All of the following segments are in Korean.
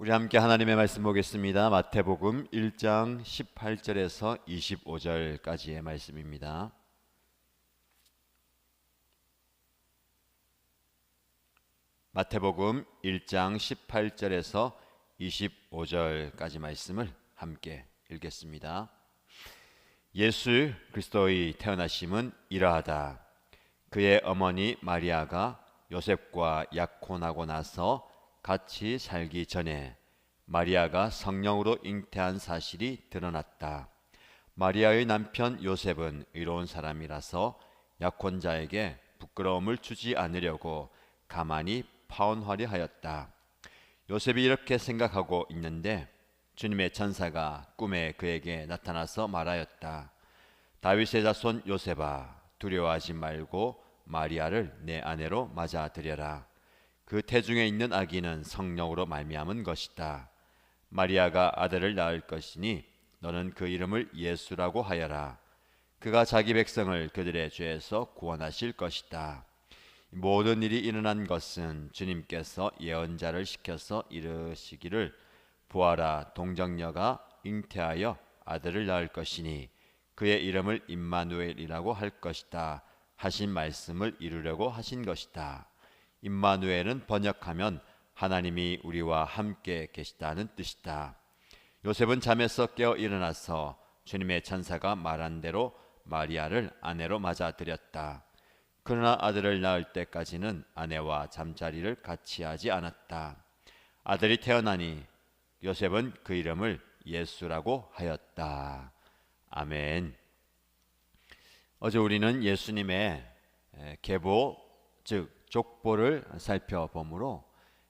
우리 함께 하나님의 말씀 보겠습니다. 마태복음 1장 18절에서 25절까지의 말씀입니다. 마태복음 1장 18절에서 25절까지 말씀을 함께 읽겠습니다. 예수 그리스도의 태어나심은 이러하다. 그의 어머니 마리아가 요셉과 약혼하고 나서 같이 살기 전에 마리아가 성령으로 잉태한 사실이 드러났다. 마리아의 남편 요셉은 의로운 사람이라서 약혼자에게 부끄러움을 주지 않으려고 가만히 파혼하려 하였다. 요셉이 이렇게 생각하고 있는데 주님의 천사가 꿈에 그에게 나타나서 말하였다. 다윗의 자손 요셉아, 두려워하지 말고 마리아를 내 아내로 맞아들여라. 그 태중에 있는 아기는 성령으로 말미암은 것이다. 마리아가 아들을 낳을 것이니 너는 그 이름을 예수라고 하여라. 그가 자기 백성을 그들의 죄에서 구원하실 것이다. 모든 일이 일어난 것은 주님께서 예언자를 시켜서 이르시기를 보아라, 동정녀가 잉태하여 아들을 낳을 것이니 그의 이름을 임마누엘이라고 할 것이다 하신 말씀을 이루려고 하신 것이다. 임마누엘은 번역하면 하나님이 우리와 함께 계시다는 뜻이다. 요셉은 잠에서 깨어 일어나서 주님의 천사가 말한 대로 마리아를 아내로 맞아들였다. 그러나 아들을 낳을 때까지는 아내와 잠자리를 같이 하지 않았다. 아들이 태어나니 요셉은 그 이름을 예수라고 하였다. 아멘. 어제 우리는 예수님의 계보, 즉 족보를 살펴보므로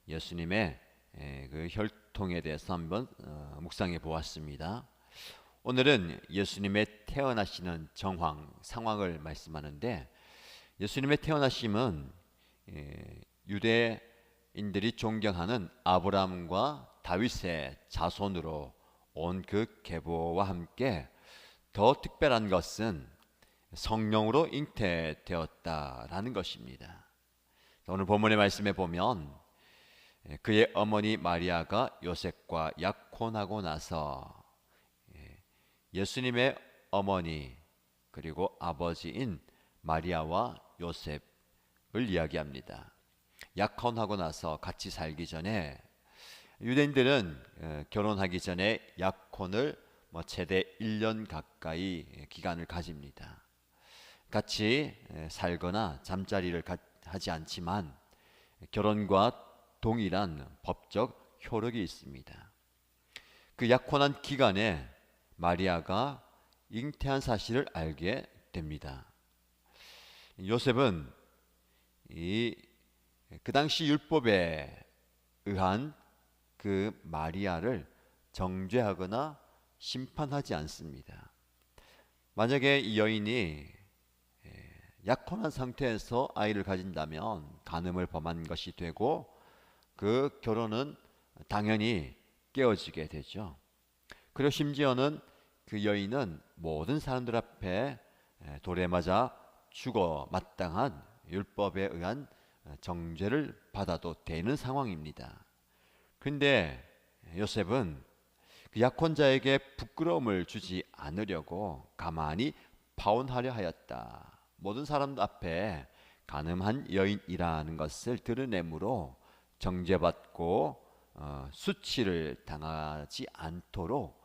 예수님의 그 혈통에 대해서 한번 묵상해 보았습니다. 오늘은 예수님의 태어나시는 정황, 상황을 말씀하는데, 예수님의 태어나심은 유대인들이 존경하는 아브라함과 다윗의 자손으로 온 그 계보와 함께 더 특별한 것은 성령으로 잉태되었다라는 것입니다. 오늘 본문의 말씀에 보면 그의 어머니 마리아가 요셉과 약혼하고 나서 예수님의 어머니 그리고 아버지인 마리아와 요셉을 이야기합니다. 약혼하고 나서 같이 살기 전에 유대인들은 결혼하기 전에 약혼을 최대 1년 가까이 기간을 가집니다. 같이 살거나 잠자리를 하지 않지만 결혼과 동일한 법적 효력이 있습니다. 그 약혼한 기간에 마리아가 잉태한 사실을 알게 됩니다. 요셉은 그 당시 율법에 의한 그 마리아를 정죄하거나 심판하지 않습니다. 만약에 이 여인이 약혼한 상태에서 아이를 가진다면 간음을 범한 것이 되고 그 결혼은 당연히 깨어지게 되죠. 그리고 심지어는 그 여인은 모든 사람들 앞에 돌에 맞아 죽어 마땅한 율법에 의한 정죄를 받아도 되는 상황입니다. 그런데 요셉은 그 약혼자에게 부끄러움을 주지 않으려고 가만히 파혼하려 하였다. 모든 사람들 앞에 간음한 여인이라는 것을 드러내므로 정죄받고 수치를 당하지 않도록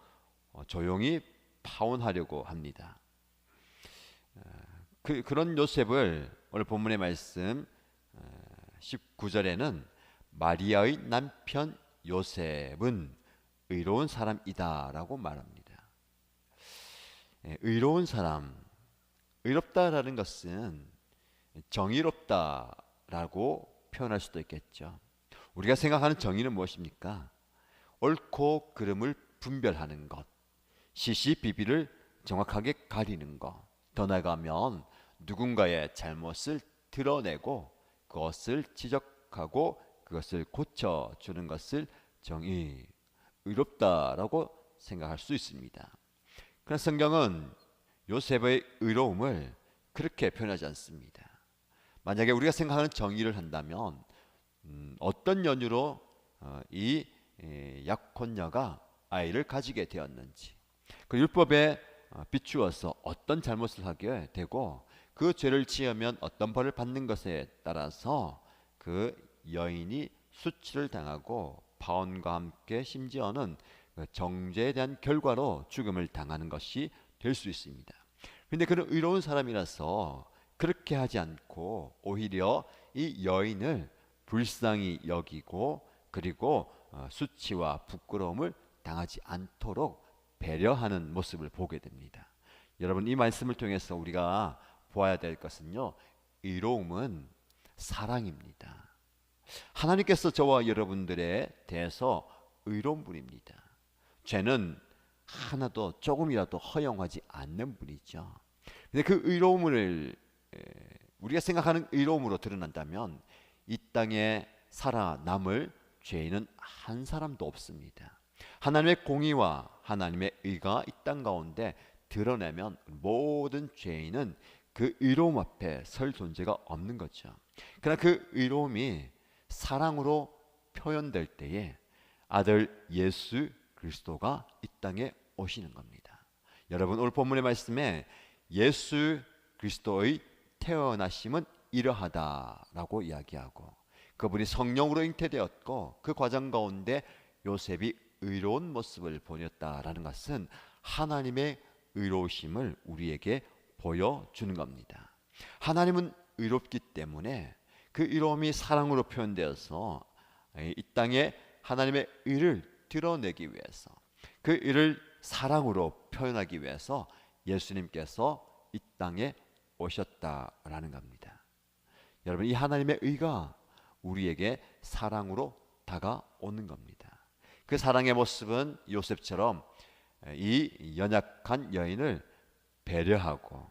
조용히 파혼하려고 합니다. 그런 요셉을 오늘 본문의 말씀 19절에는 마리아의 남편 요셉은 의로운 사람이다라고 말합니다. 의로운 사람, 의롭다라는 것은 정의롭다라고 표현할 수도 있겠죠. 우리가 생각하는 정의는 무엇입니까? 옳고 그름을 분별하는 것, 시시비비를 정확하게 가리는 것, 더 나아가면 누군가의 잘못을 드러내고 그것을 지적하고 그것을 고쳐주는 것을 정의, 의롭다라고 생각할 수 있습니다. 그러나 성경은 요셉의 의로움을 그렇게 표현하지 않습니다. 만약에 우리가 생각하는 정의를 한다면 어떤 연유로 이 약혼녀가 아이를 가지게 되었는지, 그 율법에 비추어서 어떤 잘못을 하게 되고 그 죄를 지으면 어떤 벌을 받는 것에 따라서 그 여인이 수치를 당하고 파혼과 함께 심지어는 그 정죄에 대한 결과로 죽음을 당하는 것이 될 수 있습니다. 그런데 그는 의로운 사람이라서 그렇게 하지 않고 오히려 이 여인을 불쌍히 여기고, 그리고 수치와 부끄러움을 당하지 않도록 배려하는 모습을 보게 됩니다. 여러분, 이 말씀을 통해서 우리가 보아야 될 것은요, 의로움은 사랑입니다. 하나님께서 저와 여러분들에 대해서 의로운 분입니다. 죄는 하나도 조금이라도 허용하지 않는 분이죠. 근데 그 의로움을 우리가 생각하는 의로움으로 드러난다면 이 땅에 살아남을 죄인은 한 사람도 없습니다. 하나님의 공의와 하나님의 의가 이 땅 가운데 드러내면 모든 죄인은 그 의로움 앞에 설 존재가 없는 거죠. 그러나 그 의로움이 사랑으로 표현될 때에 아들 예수 그리스도가 이 땅에 오시는 겁니다. 여러분, 오늘 본문의 말씀에 예수 그리스도의 태어나심은 이러하다라고 이야기하고, 그분이 성령으로 잉태되었고 그 과정 가운데 요셉이 의로운 모습을 보였다라는 것은 하나님의 의로우심을 우리에게 보여주는 겁니다. 하나님은 의롭기 때문에 그 의로움이 사랑으로 표현되어서 이 땅에 하나님의 의를 드러내기 위해서, 그 의를 사랑으로 표현하기 위해서 예수님께서 이 땅에 오셨다라는 겁니다. 여러분, 이 하나님의 의가 우리에게 사랑으로 다가오는 겁니다. 그 사랑의 모습은 요셉처럼 이 연약한 여인을 배려하고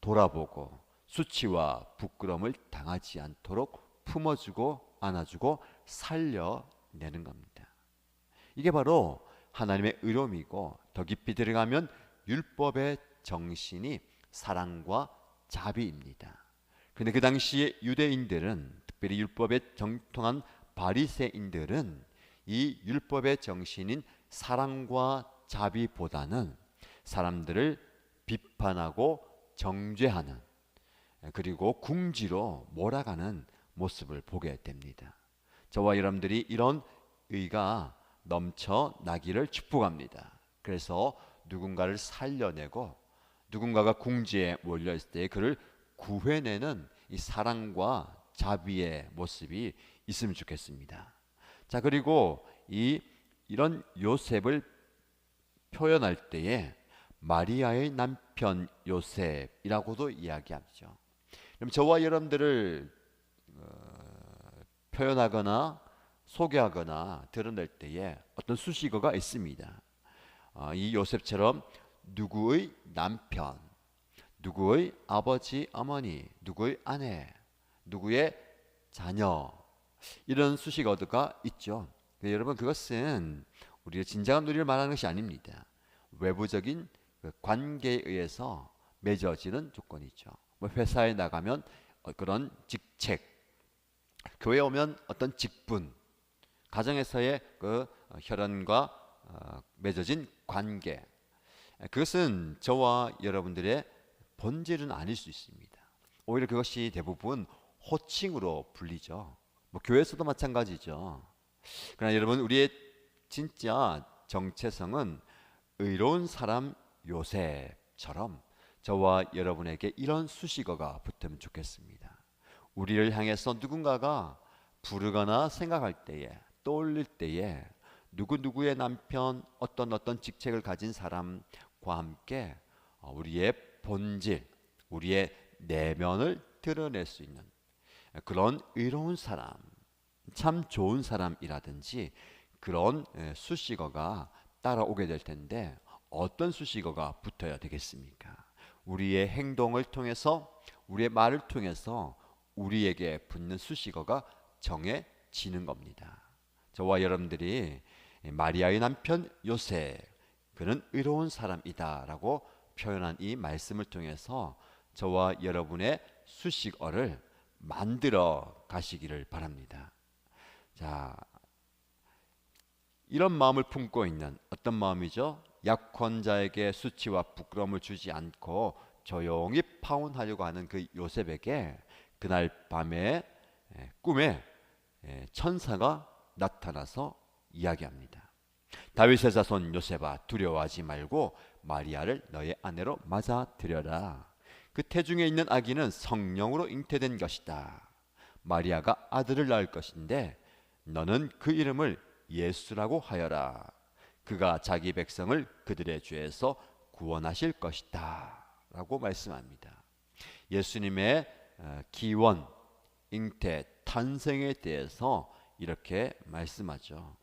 돌아보고 수치와 부끄러움을 당하지 않도록 품어주고 안아주고 살려내는 겁니다. 이게 바로 하나님의 의로움이고, 더 깊이 들어가면 율법의 정신이 사랑과 자비입니다. 그런데 그 당시에 유대인들은, 특별히 율법에 정통한 바리새인들은 이 율법의 정신인 사랑과 자비보다는 사람들을 비판하고 정죄하는, 그리고 궁지로 몰아가는 모습을 보게 됩니다. 저와 여러분들이 이런 의가 넘쳐나기를 축복합니다. 그래서 누군가를 살려내고 누군가가 궁지에 몰려있을 때 그를 구해내는 이 사랑과 자비의 모습이 있으면 좋겠습니다. 자, 그리고 이런 요셉을 표현할 때에 마리아의 남편 요셉이라고도 이야기하죠. 그럼 저와 여러분들을 표현하거나 소개하거나 드러낼 때에 어떤 수식어가 있습니다. 이 요셉처럼 누구의 남편, 누구의 아버지, 어머니, 누구의 아내, 누구의 자녀, 이런 수식어가 있죠. 여러분, 그것은 우리의 진정한 우리를 말하는 것이 아닙니다. 외부적인 관계에 의해서 맺어지는 조건이죠. 뭐 회사에 나가면 그런 직책, 교회에 오면 어떤 직분, 가정에서의 그 혈연과 맺어진 관계, 그것은 저와 여러분들의 본질은 아닐 수 있습니다. 오히려 그것이 대부분 호칭으로 불리죠. 뭐 교회에서도 마찬가지죠. 그러나 여러분, 우리의 진짜 정체성은 의로운 사람 요셉처럼 저와 여러분에게 이런 수식어가 붙으면 좋겠습니다. 우리를 향해서 누군가가 부르거나 생각할 때에, 떠올릴 때에 누구누구의 남편, 어떤 직책을 가진 사람과 함께 우리의 본질, 우리의 내면을 드러낼 수 있는 그런 의로운 사람, 참 좋은 사람이라든지 그런 수식어가 따라오게 될 텐데, 어떤 수식어가 붙어야 되겠습니까? 우리의 행동을 통해서, 우리의 말을 통해서 우리에게 붙는 수식어가 정해지는 겁니다. 저와 여러분들이 마리아의 남편 요셉, 그는 의로운 사람이다 라고 표현한 이 말씀을 통해서 저와 여러분의 수식어를 만들어 가시기를 바랍니다. 자, 이런 마음을 품고 있는 어떤 마음이죠? 약혼자에게 수치와 부끄러움을 주지 않고 조용히 파혼하려고 하는 그 요셉에게 그날 밤에 꿈에 천사가 나타나서 이야기합니다. 다윗의 자손 요셉아, 두려워하지 말고 마리아를 너의 아내로 맞아들여라. 그 태중에 있는 아기는 성령으로 잉태된 것이다. 마리아가 아들을 낳을 것인데 너는 그 이름을 예수라고 하여라. 그가 자기 백성을 그들의 죄에서 구원하실 것이다 라고 말씀합니다. 예수님의 기원, 잉태, 탄생에 대해서 이렇게 말씀하죠.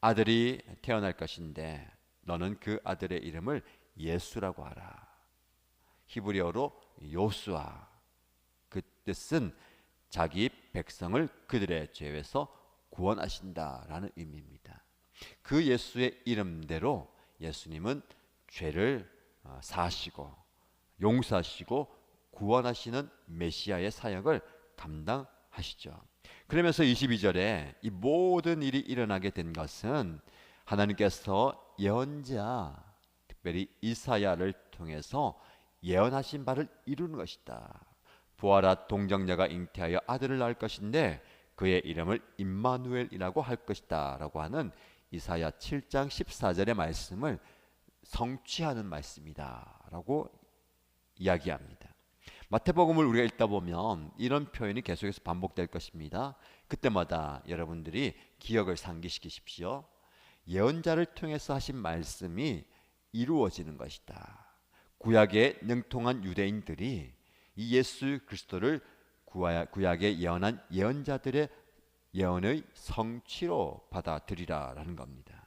아들이 태어날 것인데 너는 그 아들의 이름을 예수라고 하라. 히브리어로 요수아, 그 뜻은 자기 백성을 그들의 죄에서 구원하신다라는 의미입니다. 그 예수의 이름대로 예수님은 죄를 사하시고 용서하시고 구원하시는 메시아의 사역을 감당하시죠. 그러면서 22절에 이 모든 일이 일어나게 된 것은 하나님께서 예언자, 특별히 이사야를 통해서 예언하신 바를 이루는 것이다. 부하라, 동정녀가 잉태하여 아들을 낳을 것인데 그의 이름을 임마누엘이라고 할 것이다 라고 하는 이사야 7장 14절의 말씀을 성취하는 말씀이다 라고 이야기합니다. 마태복음을 우리가 읽다 보면 이런 표현이 계속해서 반복될 것입니다. 그때마다 여러분들이 기억을 상기시키십시오. 예언자를 통해서 하신 말씀이 이루어지는 것이다. 구약에 능통한 유대인들이 이 예수 그리스도를 구약에 예언한 예언자들의 예언의 성취로 받아들이라라는 겁니다.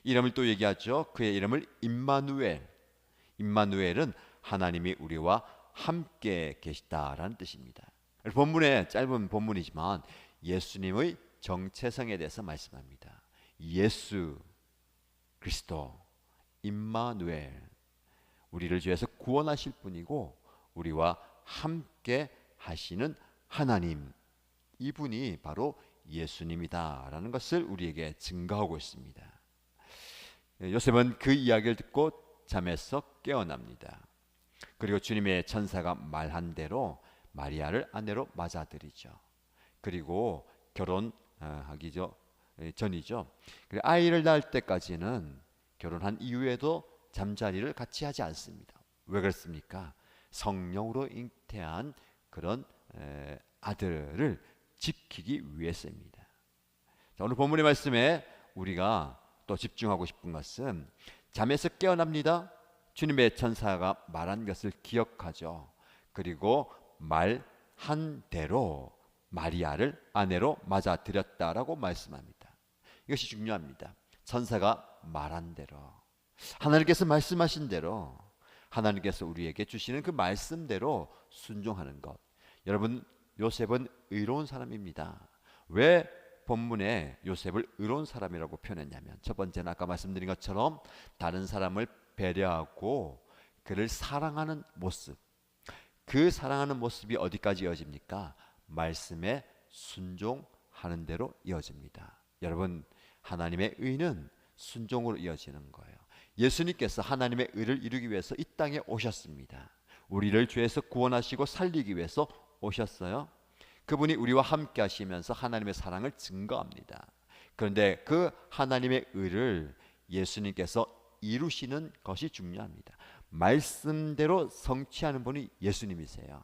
이름을 또 얘기하죠. 그의 이름을 임마누엘. 임마누엘은 하나님이 우리와 함께 계시다라는 뜻입니다. 본문에 짧은 본문이지만 예수님의 정체성에 대해서 말씀합니다. 예수 그리스도 임마누엘, 우리를 죄에서 구원하실 분이고 우리와 함께 하시는 하나님, 이분이 바로 예수님이다라는 것을 우리에게 증거하고 있습니다. 요셉은 그 이야기를 듣고 잠에서 깨어납니다. 그리고 주님의 천사가 말한 대로 마리아를 아내로 맞아들이죠. 그리고 결혼하기 전이죠. 아이를 낳을 때까지는 결혼한 이후에도 잠자리를 같이 하지 않습니다. 왜 그렇습니까? 성령으로 잉태한 그런 아들을 지키기 위해서입니다. 자, 오늘 본문의 말씀에 우리가 또 집중하고 싶은 것은 잠에서 깨어납니다. 주님의 천사가 말한 것을 기억하죠. 그리고 말한 대로 마리아를 아내로 맞아들였다라고 말씀합니다. 이것이 중요합니다. 천사가 말한 대로, 하나님께서 말씀하신 대로, 하나님께서 우리에게 주시는 그 말씀대로 순종하는 것. 여러분, 요셉은 의로운 사람입니다. 왜 본문에 요셉을 의로운 사람이라고 표현했냐면, 첫 번째는 아까 말씀드린 것처럼 다른 사람을 배려하고 그를 사랑하는 모습, 그 사랑하는 모습이 어디까지 이어집니까? 말씀에 순종하는 대로 이어집니다. 여러분, 하나님의 의는 순종으로 이어지는 거예요. 예수님께서 하나님의 의를 이루기 위해서 이 땅에 오셨습니다. 우리를 죄에서 구원하시고 살리기 위해서 오셨어요. 그분이 우리와 함께 하시면서 하나님의 사랑을 증거합니다. 그런데 그 하나님의 의를 예수님께서 이루시는 것이 중요합니다. 말씀대로 성취하는 분이 예수님이세요.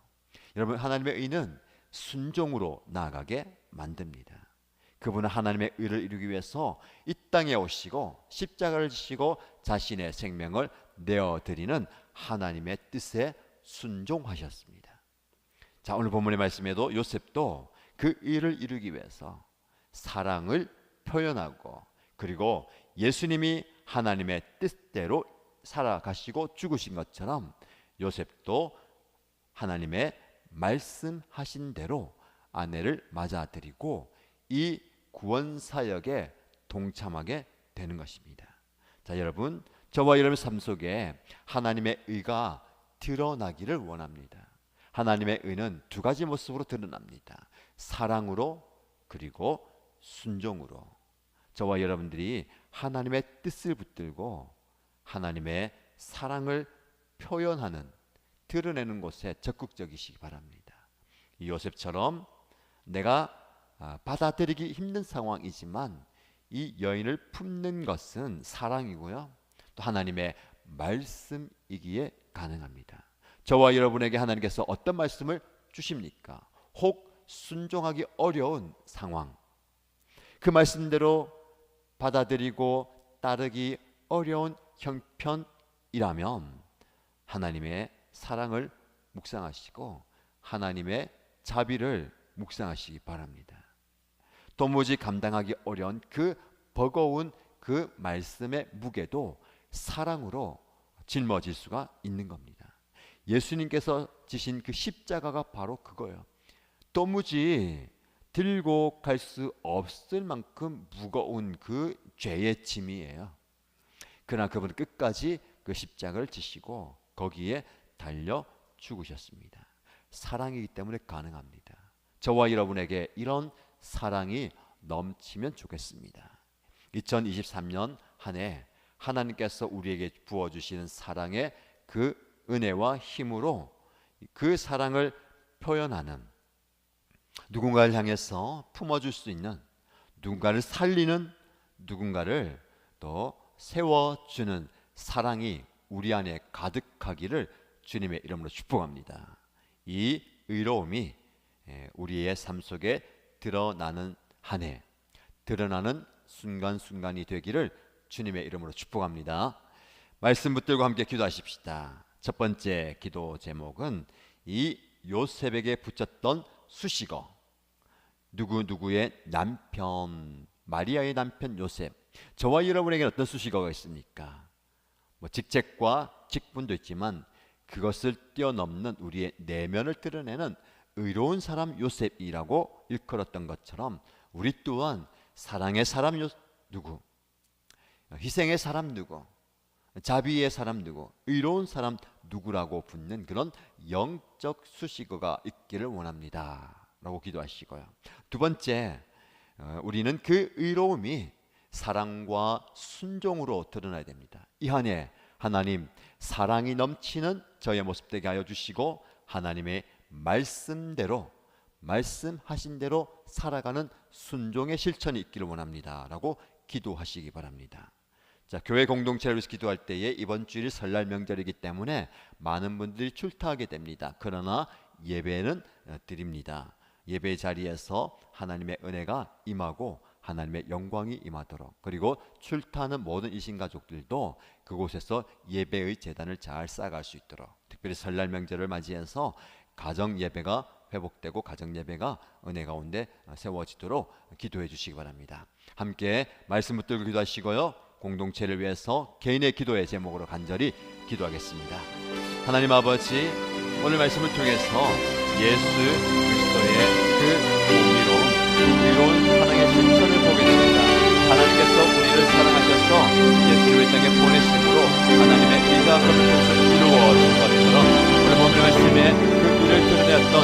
여러분, 하나님의 의는 순종으로 나아가게 만듭니다. 그분은 하나님의 의를 이루기 위해서 이 땅에 오시고 십자가를 지시고 자신의 생명을 내어드리는 하나님의 뜻에 순종하셨습니다. 자, 오늘 본문의 말씀에도 요셉도 그 의를 이루기 위해서 사랑을 표현하고, 그리고 예수님이 하나님의 뜻대로 살아가시고 죽으신 것처럼 요셉도 하나님의 말씀하신 대로 아내를 맞아들이고 이 구원 사역에 동참하게 되는 것입니다. 자, 여러분, 저와 여러분의 삶 속에 하나님의 의가 드러나기를 원합니다. 하나님의 의는 두 가지 모습으로 드러납니다. 사랑으로, 그리고 순종으로. 저와 여러분들이 하나님의 뜻을 붙들고 하나님의 사랑을 표현하는, 드러내는 곳에 적극적이시기 바랍니다. 이 요셉처럼 내가 받아들이기 힘든 상황이지만 이 여인을 품는 것은 사랑이고요, 또 하나님의 말씀이기에 가능합니다. 저와 여러분에게 하나님께서 어떤 말씀을 주십니까? 혹 순종하기 어려운 상황, 그 말씀대로 받아들이고 따르기 어려운 형편이라면 하나님의 사랑을 묵상하시고 하나님의 자비를 묵상하시기 바랍니다. 도무지 감당하기 어려운 그 버거운 그 말씀의 무게도 사랑으로 짊어질 수가 있는 겁니다. 예수님께서 지신 그 십자가가 바로 그거예요. 도무지 들고 갈 수 없을 만큼 무거운 그 죄의 짐이에요. 그러나 그분은 끝까지 그 십자가를 지시고 거기에 달려 죽으셨습니다. 사랑이기 때문에 가능합니다. 저와 여러분에게 이런 사랑이 넘치면 좋겠습니다. 2023년 한 해 하나님께서 우리에게 부어주시는 사랑의 그 은혜와 힘으로 그 사랑을 표현하는, 누군가를 향해서 품어줄 수 있는, 누군가를 살리는, 누군가를 또 세워주는 사랑이 우리 안에 가득하기를 주님의 이름으로 축복합니다. 이 의로움이 우리의 삶 속에 드러나는 한 해, 드러나는 순간순간이 되기를 주님의 이름으로 축복합니다. 말씀 붙들고 함께 기도하십시다. 첫 번째 기도 제목은 이 요셉에게 붙였던 수식어, 누구누구의 남편, 마리아의 남편 요셉. 저와 여러분에게는 어떤 수식어가 있습니까? 직책과 직분도 있지만 그것을 뛰어넘는 우리의 내면을 드러내는 의로운 사람 요셉이라고 일컬었던 것처럼 우리 또한 사랑의 사람 누구, 희생의 사람 누구, 자비의 사람 누구, 의로운 사람 누구라고 붙는 그런 영적 수식어가 있기를 원합니다 라고 기도하시고요. 두 번째, 우리는 그 의로움이 사랑과 순종으로 드러나야 됩니다. 이 한 해 하나님 사랑이 넘치는 저의 모습 되게 하여 주시고 하나님의 말씀대로, 말씀하신 대로 살아가는 순종의 실천이 있기를 원합니다 라고 기도하시기 바랍니다. 자, 교회 공동체를 위해서 기도할 때에 이번 주일이 설날 명절이기 때문에 많은 분들이 출타하게 됩니다. 그러나 예배는 드립니다. 예배 자리에서 하나님의 은혜가 임하고 하나님의 영광이 임하도록, 그리고 출타하는 모든 이신가족들도 그곳에서 예배의 제단을 잘 쌓아갈 수 있도록, 특별히 설날 명절을 맞이해서 가정 예배가 회복되고 가정 예배가 은혜 가운데 세워지도록 기도해 주시기 바랍니다. 함께 말씀 붙들고 기도하시고요, 공동체를 위해서 개인의 기도의 제목으로 간절히 기도하겠습니다. 하나님 아버지, 오늘 말씀을 통해서 예수 그리스도의 그 공의로운 사랑의 실천을 보게 됩니다. 하나님께서 우리를 사랑하셔서 예수를 이 땅에 보내심으로 하나님의 의가 그것을 이루어진 것처럼 오늘 본문 말씀에 그 일을 드러냈던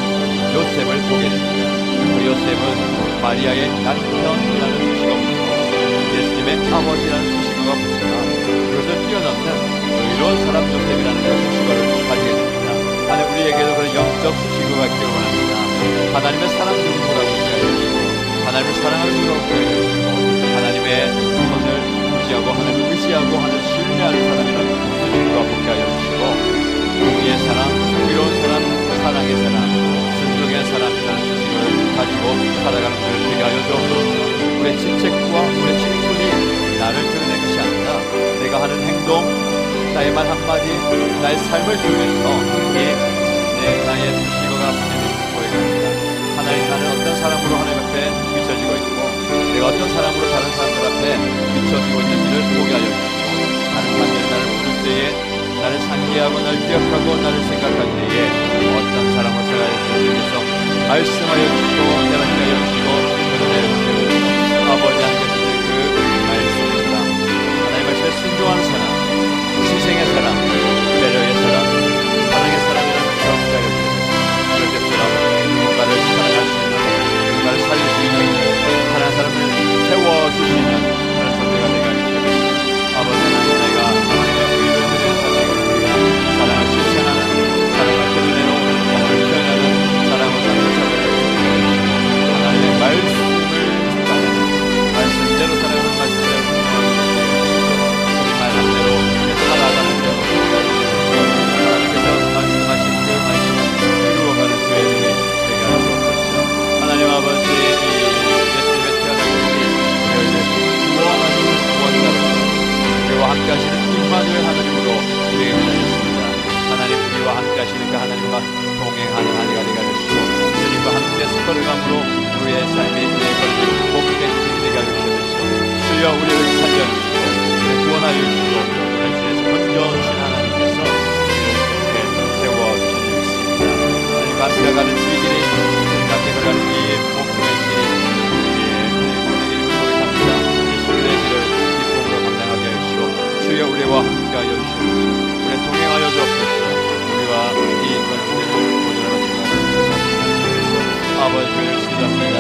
요셉을 보게 됩니다. 그 요셉은 마리아의 남편이라는 수식어가 붙고 예수님의 아버지라는 수식어가 붙으나 그것을 뛰어넘는 의로운 사람 요셉이라는 그 수식어를 가지게 됩니다. 하나님 우리에게도 그런 영적 수식어가 있기를 원합니다. 하나님의 사랑 누구라고 생각해주시고 하나님을 사랑하는 누구라고 생각해주시고 하나님의 손을 의지하고 하나님을 의지하고 하나님을 신뢰하는 사람이라는 수식어가 붙게 하여 주시고 우리의 사랑, 의로운 사람, 사랑의 사람, 순종의 사람이라는 수식어를 가지고 살아가는 것을 되게 하여 주옵소서. 우리의 직책과 우리의 직분이 나를 드러낸 것이 아니라 내가 하는 행동, 나의 말 한마디, 나의 삶을 통해서 나의 수식어가 붙여진 고백을 합니다. 하나님, 나는 어떤 사람으로 하나님 앞에 비춰지고 있고 내가 어떤 사람으로 다른 사람들 앞에 비춰지고 있는지를 보게 하여 주시고 나는 반드시 나를 부를 때에 나를 상기하고 나를 기억하고 나를 생각할 때에 어떤 사람으로 생각하는지에 대해서 말씀하여 주시고 깨닫게 하여 주시고 그러내 주시고 아버지 하나님께서 그 말씀의 사람, 하나님의 말씀에 순종하는 사람, 희생의 사람, 배려의 사람, 사랑의 사람이라는 사람을 하여 주시고 그럴 때처럼 누군가를 사랑할 수 있는, 누군가를 살릴 수 있는 하나님의 사람을 세워주시는 주여 우리를 살려주시고 우리를 구원하여 주시고 우리를 죄에서 건져주신 하나님께서 우리를 세워주신 줄 믿습니다. 하나님 앞에 가는 이 길이 주님 앞에 걸어가는 이 복음의 길이 우리의 구원의 길이 무겁게 갑니다. 예수의 길을 기쁨으로 감당하게 하시고 주여 우리와 함께하여 주시옵소서. 우리를 동행하여 주옵소서. 우리와 이 걸음들을 보존하여 주옵소서. 아버지 주를 기도합니다.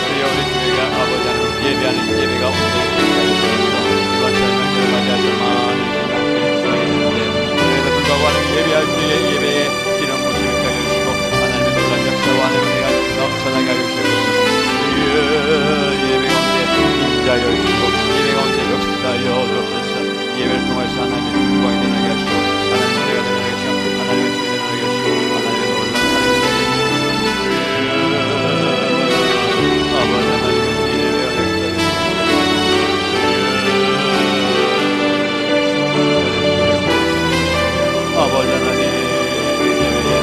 주여 우리 교회가 아버지 하나님 예배하는 예배가 온전히 예배가 주옵소서. 이번 설명들을 맞이하여 많은 생각들을 하게 되는데 그래도 불구하고 하나님 예배할 때의 예배에 기름 부심을 하여 주시고 하나님의 놀라운 역사와 하나님의 은혜가 넘쳐나게 하여 주시옵소서. 주여 예배 가운데 임자하여 주시고 예배 가운데 역사하여 주옵소서. 예배를 통해서 하나님의 영광이 드러나게 하시고 하나님의 은혜가 드러나게 하시고 하나님의 주를 드러나게 하시고 하나님의 놀라운 하나님의 아버지 하나님의 예배와 역사를 아버지 하나님 예배에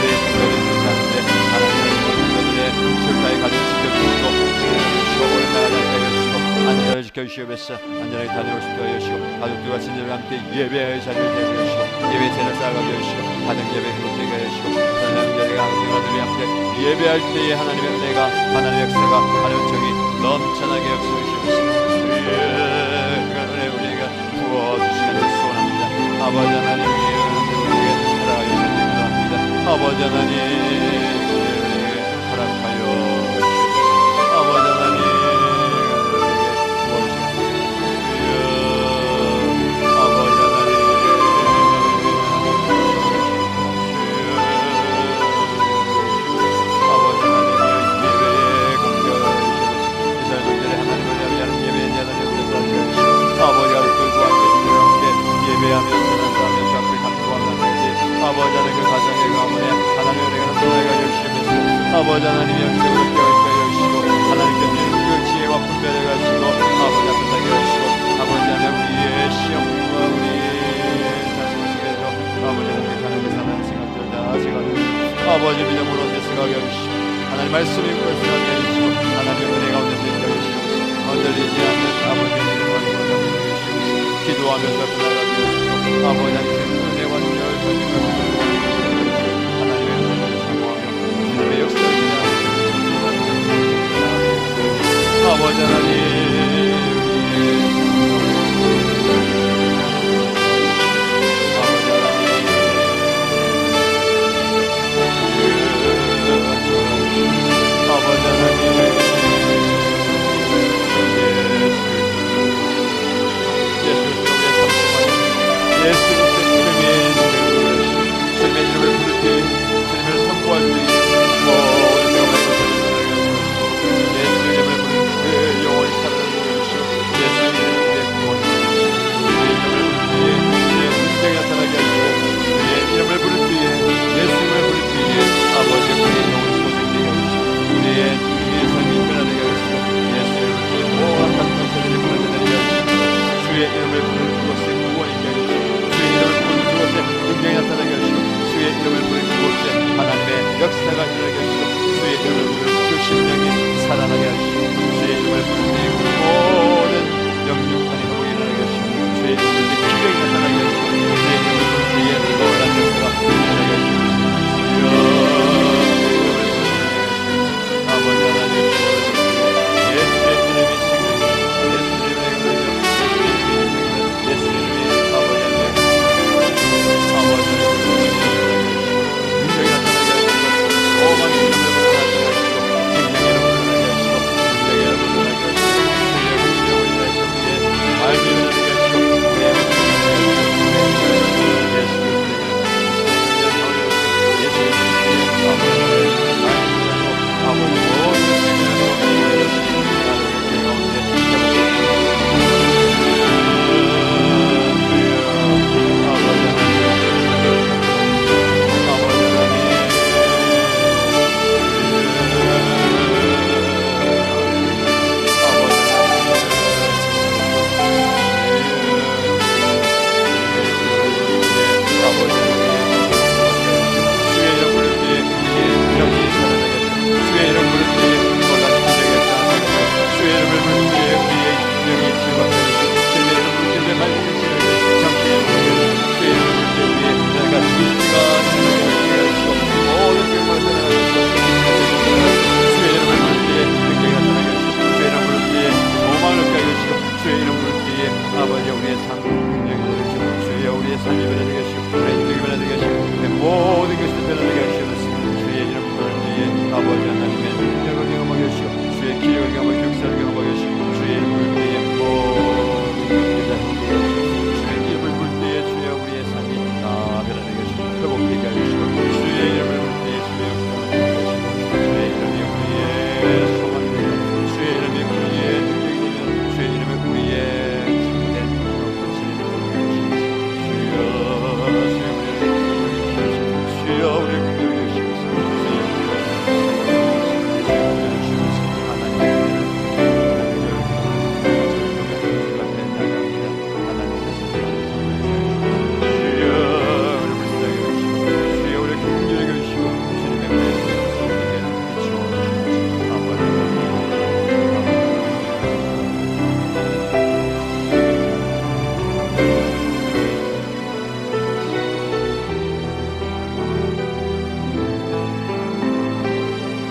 내 성도들이 있는데 하나님의 성도들의 출가에 가득 지켜주시고 지켜주시고 오래 나가게 하시고 안전을 지켜주시옵소서. 안전하게 다니고 싶게 하여 주시고 가족들과 친구들과 함께 예배의 자리를 되게 하시고 예배 제를 쌓아가게 하시고 가정 예배 행복되게 하시고 하나님의 자리가 가족들과 함께 예배할 때에 하나님의 은혜가 하나님의 역사가 하나님의 정이 넘쳐나게 역사하시옵소서. 은혜 우리가 부어주시기를 소원합니다. 아버지 하나님 우리에게 살아가여 주시기 기도합니다. 아버지 하나님 우리에게 허락하여 주시옵소서. 아버지 하나님 아버지 하나님 그 가정의 가문에 하나님의 은혜가 넘쳐나게 하여 주시옵소서. 아버지 하나님의 영적으로 깨어있게 하여 주시고 하나님께 드리는 그 지혜와 분별을 가지고 아버지 앞에 서게 하시고 아버지 하나님 우리의 시험과 우리의 자신을 속에서 아버지 공격하는 그 사나운 생각들 다 제거하여 주시고 아버지 믿음으로 대승하게 하여 주시고 하나님 말씀이 그것을 하게 해주시고 하나님의 은혜 가운데서 있게 하여 주시옵소서. 흔들리지 않는 아버지의 믿음과 힘을 잡게 하여 주시옵소서. 기도하면서 나아가게 하시고 아버지 하나님의 은혜와 능력을 가지고 하나님의 은혜를 사모하며 주님의 역사를 기대하며 아버지 하나님